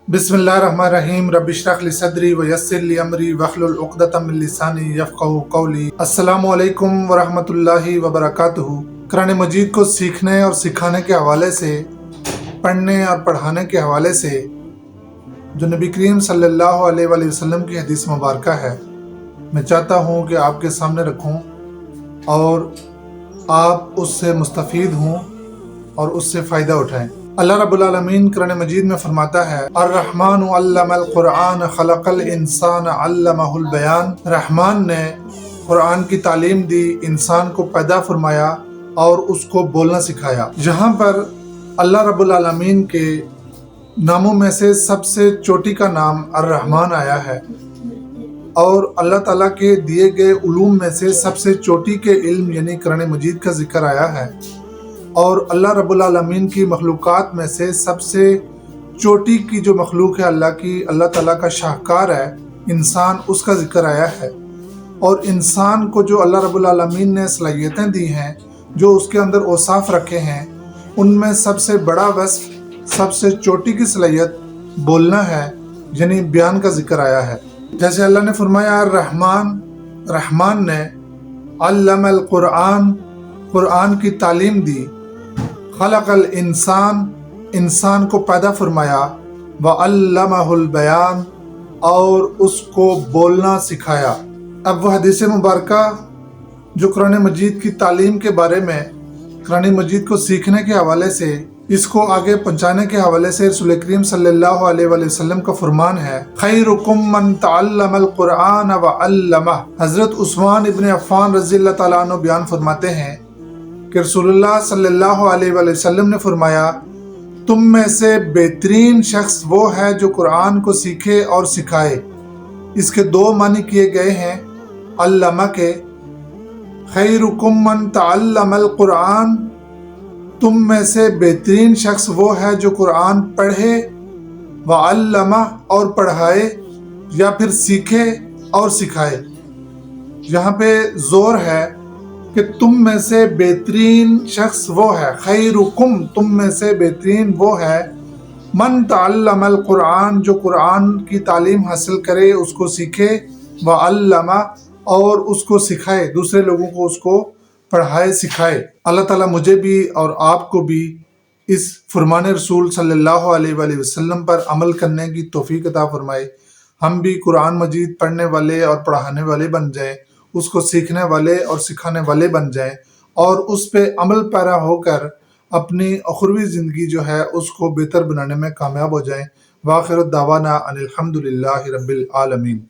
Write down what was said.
बिस्मिल्लाहिर्रहमानिर्रहीम रब्बि इश्रह ली सदरी व यस्सिर ली अमरी वहलुल उक़दतम मिन लिसानी यफ़क़हू क़ौली। अस्सलामु अलैकुम व रहमतुल्लाहि व बरकातुहू। कुरान मजीद को सीखने और सिखाने के हवाले से, पढ़ने और पढ़ाने के हवाले से जो नबी करीम सल्लल्लाहु अलैहि वसल्लम की हदीस मुबारका है, मैं चाहता हूँ कि आपके सामने रखूँ और आप उससे मुस्तफ़ीद हों और उससे फ़ायदा उठाएँ। अल्लाह रब्बुल आलमीन कुरान मजीद में फरमाता है, अर्रहमानु अल्लमल कुरआन खलक़ल इंसान अल्लमहुल बयान। रहमान ने कुरान की तालीम दी, इंसान को पैदा फरमाया और उसको बोलना सिखाया। यहाँ पर अल्लाह रब्बुल आलमीन के नामों में से सबसे चोटी का नाम अर्रहमान आया है और अल्लाह ताला के दिए गए उलूम में से सबसे चोटी के इल्म यानी कुरान मजीद का जिक्र आया है और अल्लाह रब्बुल आलमीन की मखलूक़ात में से सबसे चोटी की जो मखलूक है अल्लाह की, अल्लाह ताला का शाहकार है इंसान, उसका जिक्र आया है। और इंसान को जो अल्लाह रब्बुल आलमीन ने सलाहियतें दी हैं, जो उसके अंदर औसाफ रखे हैं, उनमें सबसे बड़ा वस्फ, सबसे चोटी की सलाहियत बोलना है, यानी बयान का जिक्र आया है। जैसे अल्लाह ने फरमाया रहमान ने अल्लमल कुरआन, कुरान की तालीम दी, खलक़ल इंसान को पैदा फरमाया, व अल्लमहुल बयान और उसको बोलना सिखाया। अब वह हदीस मुबारका जो कुरान मजीद की तालीम के बारे में, कुरान मजीद को सीखने के हवाले से, इसको आगे पहुँचाने के हवाले से रसूल करीम सल्लल्लाहु अलैहि वसल्लम का फरमान है, खैरुकुम मन तअल्लमल कुरआन व अल्लमह। हज़रत उस्मान इब्न अफ़्फ़ान रज़ियल्लाहु तआला अन्हु बयान फरमाते हैं कि रसूलुल्लाह सल्लल्लाहु अलैहि वसल्लम ने फरमाया, तुम में से बेहतरीन शख्स वो है जो कुरान को सीखे और सिखाए। इसके दो मानी किए गए हैं अल्लमा के। खैरुकुम मन तअल्लमल कुरआन, तुम में से बेहतरीन शख्स वो है जो कुरान पढ़े, व अल्लमा और पढ़ाए, या फिर सीखे और सिखाए। यहाँ पे जोर है कि तुम में से बेहतरीन शख्स वो है, खैरुकुम, तुम में से बेहतरीन वो है, मन तअल्लमल कुरआन, जो कुरान की तालीम हासिल करे, उसको सीखे, व अल्लमा और उसको सिखाए, दूसरे लोगों को उसको पढ़ाए सिखाए। अल्लाह ताला मुझे भी और आपको भी इस फरमान रसूल सल्लल्लाहु अलैहि वसल्लम पर अमल करने की तौफीक अता फरमाए। हम भी कुरान मजीद पढ़ने वाले और पढ़ाने वाले बन जाएं, उसको सीखने वाले और सिखाने वाले बन जाएं और उस पे अमल पैरा होकर अपनी अखरवी ज़िंदगी जो है उसको बेहतर बनाने में कामयाब हो जाएं। वाखिर दावाना अनिल हम्दुलिल्लाहि रब्बिल आलमीन।